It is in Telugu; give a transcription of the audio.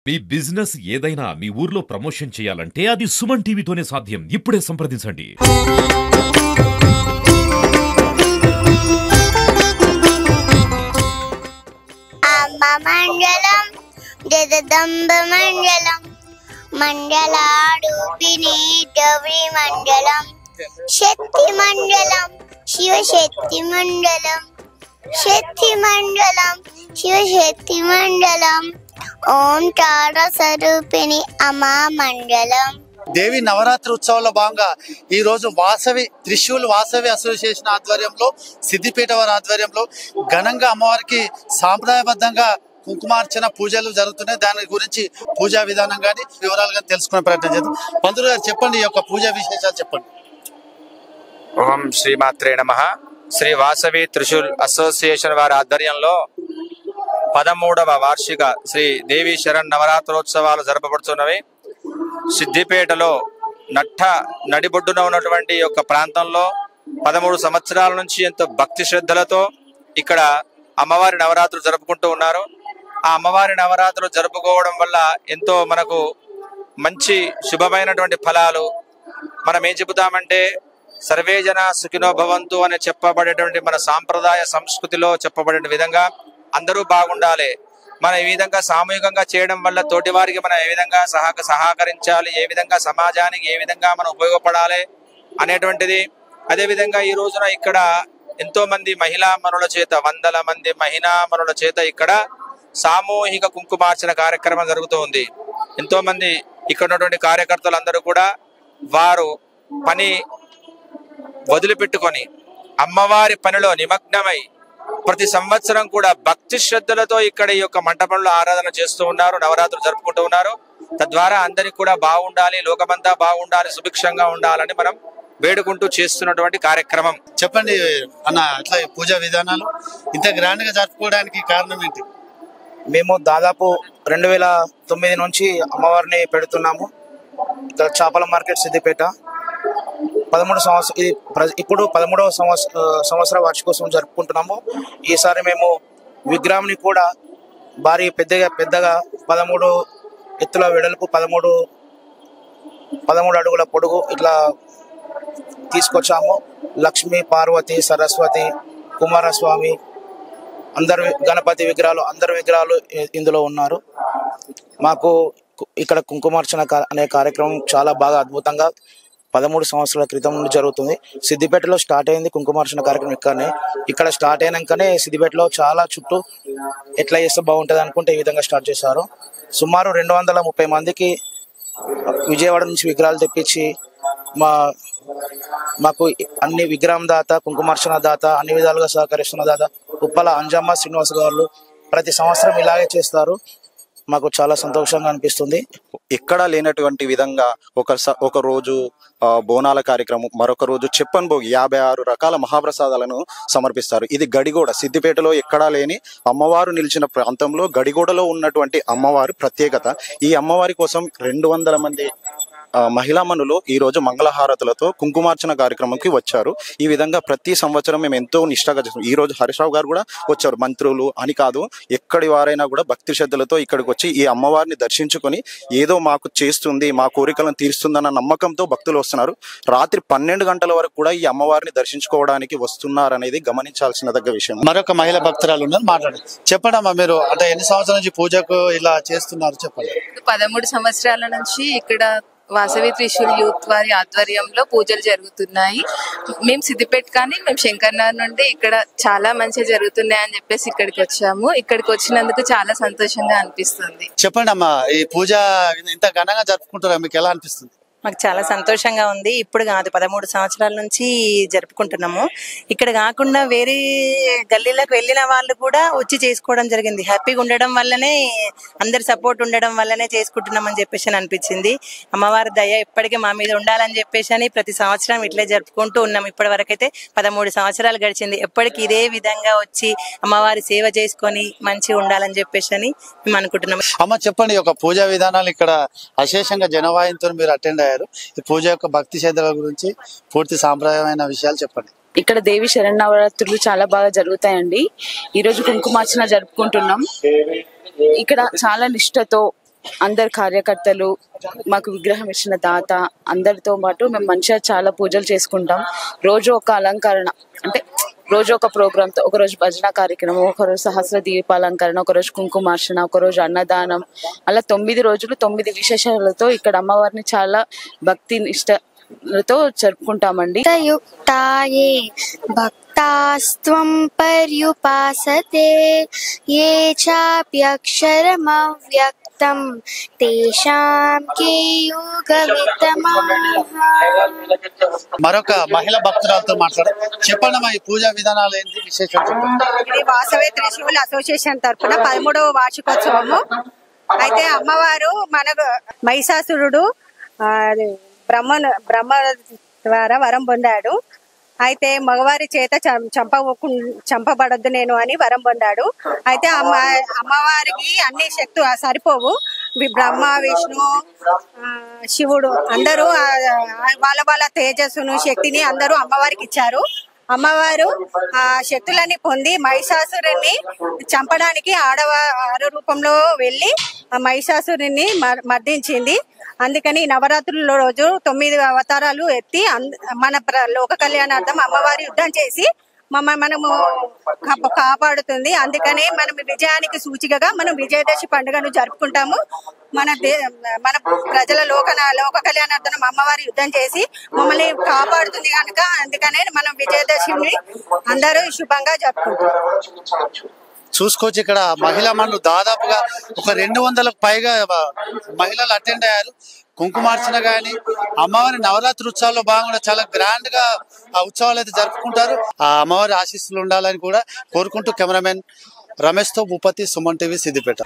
మీ బిజినెస్ ఏదైనా మీ ఊర్లో ప్రమోషన్ చేయాలంటే అది సుమన్ టీవీతోనే సాధ్యం. ఇప్పుడే సంప్రదించండి. అమ్మ మండలం జగదంబ మండలం మండలాడుపిని గౌరీ మండలం శక్తి మండలం శివశక్తి మండలం శక్తి మండలం శివశక్తి మండలం ఓంకార స్వరూపిణి అమ్మా మండలం. దేవి నవరాత్రి ఉత్సవంలో భాగంగా ఈ రోజు వాసవి త్రిశూల్ వాసవి అసోసియేషన్ ఆధ్వర్యంలో సిద్దిపేట వారి ఆధ్వర్యంలో ఘనంగా అమ్మవారికి సాంప్రదాయబద్ధంగా కుంకుమార్చన పూజలు జరుగుతున్నాయి. దాని గురించి పూజా విధానం కానీ వివరాలు కానీ తెలుసుకునే ప్రయత్నం చేద్దాం. పంతులు గారు చెప్పండి, ఈ యొక్క పూజా విశేషాలు చెప్పండి. ఓం శ్రీమాత్రే నమః. శ్రీ వాసవి త్రిశూల్ అసోసియేషన్ వారి ఆధ్వర్యంలో 13వ వార్షిక శ్రీ దేవి శరణ్ నవరాత్రోత్సవాలు జరపబడుతున్నవి. సిద్దిపేటలో నడిబొడ్డున ఉన్నటువంటి యొక్క ప్రాంతంలో 13 సంవత్సరాల నుంచి ఎంతో భక్తి శ్రద్ధలతో ఇక్కడ అమ్మవారి నవరాత్రులు జరుపుకుంటూ ఉన్నారు. ఆ అమ్మవారి నవరాత్రులు జరుపుకోవడం వల్ల ఎంతో మనకు మంచి శుభమైనటువంటి ఫలాలు. మనం ఏం చెబుతామంటే సర్వే జన సుఖినో భవంతు అని చెప్పబడేటువంటి మన సాంప్రదాయ సంస్కృతిలో చెప్పబడే విధంగా అందరూ బాగుండాలి. మనం ఈ విధంగా సామూహికంగా చేయడం వల్ల తోటి వారికి మనం ఏ విధంగా సహకరించాలి, ఏ విధంగా సమాజానికి ఏ విధంగా మనం ఉపయోగపడాలి అనేటువంటిది. అదేవిధంగా ఈ రోజున ఇక్కడ ఎంతో మంది మహిళా మనుల చేత, వందల మంది మహిళా మనుల చేత ఇక్కడ సామూహిక కుంకుమార్చన కార్యక్రమం జరుగుతూ ఉంది. ఎంతో మంది ఇక్కడ ఉన్నటువంటి కార్యకర్తలందరూ కూడా వారు పని వదిలిపెట్టుకొని అమ్మవారి పనిలో నిమగ్నమై ప్రతి సంవత్సరం కూడా భక్తి శ్రద్ధలతో ఇక్కడ ఈ యొక్క మంటపంలో ఆరాధన చేస్తూ ఉన్నారు, నవరాత్రులు జరుపుకుంటూ ఉన్నారు. తద్వారా అందరికి కూడా బాగుండాలి, లోకమంతా బాగుండాలి, సుభిక్షంగా ఉండాలని మనం వేడుకుంటూ చేస్తున్నటువంటి కార్యక్రమం. చెప్పండి అన్న, అట్లా పూజా విధానాలు ఇంత గ్రాండ్ గా జరుపుకోవడానికి కారణం ఏంటి? మేము దాదాపు 2009 నుంచి అమ్మవారిని పెడుతున్నాము. ఇక్కడ చేపల మార్కెట్ సిద్దిపేట 13 సంవత్సరం, ఇప్పుడు 13వ సంవత్సర వార్షికోత్సవం జరుపుకుంటున్నాము. ఈసారి మేము విగ్రహాన్ని కూడా భారీ పెద్దగా 13 ఎత్తుల వెడల్పు 13 అడుగుల పొడుగు ఇట్లా తీసుకొచ్చాము. లక్ష్మి, పార్వతి, సరస్వతి, కుమారస్వామి అందరు గణపతి విగ్రహాలు, అందరు విగ్రహాలు ఇందులో ఉన్నారు. మాకు ఇక్కడ కుంకుమార్చన అనే కార్యక్రమం చాలా బాగా అద్భుతంగా 13 సంవత్సరాల క్రితం నుండి జరుగుతుంది. సిద్దిపేటలో స్టార్ట్ అయింది కుంకుమార్చన కార్యక్రమం ఇక్కడ స్టార్ట్ అయినాకనే సిద్దిపేటలో చాలా చుట్టూ ఎట్లా చేస్తే బాగుంటుంది అనుకుంటే ఈ విధంగా స్టార్ట్ చేశారు. సుమారు 230 మందికి విజయవాడ నుంచి విగ్రహాలు తెప్పించి మాకు అన్ని విగ్రహం దాత, కుంకుమార్చన దాత, అన్ని విధాలుగా సహకరిస్తున్న దాత ఉప్పల అంజమ్మ శ్రీనివాస్ గారు ప్రతి సంవత్సరం ఇలాగే చేస్తారు. మాకు చాలా సంతోషంగా అనిపిస్తుంది. ఎక్కడా లేనటువంటి విధంగా ఒక రోజు బోనాల కార్యక్రమం, మరొక రోజు చెప్పన్ భోగి 56 రకాల మహాప్రసాదాలను సమర్పిస్తారు. ఇది గడిగోడ, సిద్దిపేటలో ఎక్కడా లేని అమ్మవారు నిలిచిన ప్రాంతంలో గడిగోడలో ఉన్నటువంటి అమ్మవారి ప్రత్యేకత. ఈ అమ్మవారి కోసం 200 మంది మహిళా మనులు ఈ రోజు మంగళహారతులతో కుంకుమార్చన కార్యక్రమంకి వచ్చారు. ఈ విధంగా ప్రతి సంవత్సరం మేము ఎంతో నిష్ఠగా చేస్తాం. ఈ రోజు హరీష్రావు గారు కూడా వచ్చారు, మంత్రులు అని కాదు, ఎక్కడి వారైనా కూడా భక్తి శ్రద్ధలతో ఇక్కడికి వచ్చి ఈ అమ్మవారిని దర్శించుకొని ఏదో మాకు చేస్తుంది, మా కోరికలను తీరుస్తుందన్న నమ్మకంతో భక్తులు వస్తున్నారు. రాత్రి 12 గంటల వరకు కూడా ఈ అమ్మవారిని దర్శించుకోవడానికి వస్తున్నారు అనేది గమనించాల్సిన దగ్గర విషయం. మరొక మహిళా భక్తురాలు ఉన్నారు, మాట్లాడండి. చెప్పండమ్మా, మీరు అంటే ఎన్ని సంవత్సరాల నుంచి పూజకు ఇలా చేస్తున్నారు చెప్పండి? 13 సంవత్సరాల నుంచి ఇక్కడ వాసవి త్రిశూల్ యూత్ వారి ఆధ్వర్యంలో పూజలు జరుగుతున్నాయి. మేము సిద్దిపేట కానీ మేము శంకర్నగర్ నుండి ఇక్కడ చాలా మంచిగా జరుగుతున్నాయి అని చెప్పేసి ఇక్కడికి వచ్చాము. ఇక్కడికి వచ్చినందుకు చాలా సంతోషంగా అనిపిస్తుంది. చెప్పండి అమ్మా, ఈ పూజ ఇంత ఘనంగా జరుపుకుంటారా, మీకు ఎలా అనిపిస్తుంది? మాకు చాలా సంతోషంగా ఉంది. ఇప్పుడు కాదు, 13 సంవత్సరాల నుంచి జరుపుకుంటున్నాము. ఇక్కడ కాకుండా వేరే గల్లీలకు వెళ్ళిన వాళ్ళు కూడా వచ్చి చేసుకోవడం జరిగింది. హ్యాపీగా ఉండడం వల్లనే, అందరి సపోర్ట్ ఉండడం వల్లనే చేసుకుంటున్నామని చెప్పేసి అనిపించింది. అమ్మవారి దయ ఎప్పటికీ మా మీద ఉండాలని చెప్పేసి ప్రతి సంవత్సరం ఇట్లే జరుపుకుంటూ ఉన్నాం. ఇప్పటి వరకు అయితే 13 సంవత్సరాలు గడిచింది. ఎప్పటికీ ఇదే విధంగా వచ్చి అమ్మవారి సేవ చేసుకొని మంచిగా ఉండాలని చెప్పేసి మేము అనుకుంటున్నాం. అమ్మ చెప్పండి, ఒక పూజా విధానాలు ఇక్కడ అశేషంగా జనవాయంతో మీరు అటెండ్ అయ్యారు. ఈ పూజ యొక్క భక్తి శ్రద్ధల గురించి పూర్తి సాంప్రదాయమైన విషయాలు చెప్పండి. ఇక్కడ దేవి శరన్నవరాత్రులు చాలా బాగా జరుగుతాయండి. ఈ రోజు కుంకుమార్చన జరుపుకుంటున్నాం. ఇక్కడ చాలా నిష్ఠతో అందరు కార్యకర్తలు, మాకు విగ్రహం ఇచ్చిన దాత అందరితో పాటు మేము మంచిగా చాలా పూజలు చేసుకుంటాం. రోజు ఒక అలంకరణ, అంటే రోజు ఒక ప్రోగ్రామ్తో, ఒకరోజు భజన కార్యక్రమం, ఒకరోజు సహస్ర దీపాలంకరణ, ఒకరోజు కుంకుమార్చన, ఒకరోజు అన్నదానం, అలా 9 రోజులు 9 విశేషాలతో ఇక్కడ అమ్మవారిని చాలా భక్తి నిష్టలతో జరుపుకుంటామండి. యుక్తాయే భక్తాస్త్వం పర్యుపాసతే ఏ చాప్యక్షరమవ్యక్తం తేషాం కే యోగవిత్తమః. మరొక మహిళా భక్తురాలతో మాట్లాడారు. చెప్పండి అమ్మా, ఈ పూజా విధానాలు ఏంటి, విశేషం చెప్పండి. ఇది వాసవి త్రిశూల్ అసోసియేషన్ తరఫున 13వ వార్షికోత్సవము. అయితే అమ్మవారు మనకు మహిషాసురుడు బ్రహ్మ ద్వారా వరం పొందాడు. అయితే మగవారి చేత చంపబడద్దు నేను అని వరం పొందాడు. అయితే అమ్మవారికి అన్ని శక్తులు సరిపోవు. బ్రహ్మ, విష్ణు, శివుడు అందరూ వాళ్ళ వాళ్ళ తేజస్సును శక్తిని అందరూ అమ్మవారికి ఇచ్చారు. అమ్మవారు ఆ శక్తులని పొంది మహిషాసురుని చంపడానికి ఆడ రూపంలో వెళ్ళి ఆ మహిషాసురుని మర్దించింది. అందుకని నవరాత్రుల రోజు 9 అవతారాలు ఎత్తి మన లోక కళ్యాణార్థం అమ్మవారి యుద్ధం చేసి మనము కాపాడుతుంది. అందుకనే మనం విజయానికి సూచికగా మనం విజయదశమి పండుగను జరుపుకుంటాము. మన ప్రజల లోక కళ్యాణార్థం అమ్మవారి యుద్ధం చేసి మమ్మల్ని కాపాడుతుంది కనుక అందుకనే మనం విజయదశమిని అందరూ శుభంగా జరుపుకుంటాం. చూసుకోవచ్చు, ఇక్కడ మహిళా మండలి దాదాపుగా ఒక 200లకు పైగా మహిళలు అటెండ్ అయ్యారు. కుంకుమార్చన గాని అమ్మవారి నవరాత్రి ఉత్సవాల్లో భాగంగా చాలా గ్రాండ్ గా ఆ ఉత్సవాలు అయితే జరుపుకుంటారు. ఆ అమ్మవారి ఆశీస్సులు ఉండాలని కూడా కోరుకుంటూ కెమెరామెన్ రమేష్ తో భూపతి, సుమన్ టీవీ, సిద్దిపేట.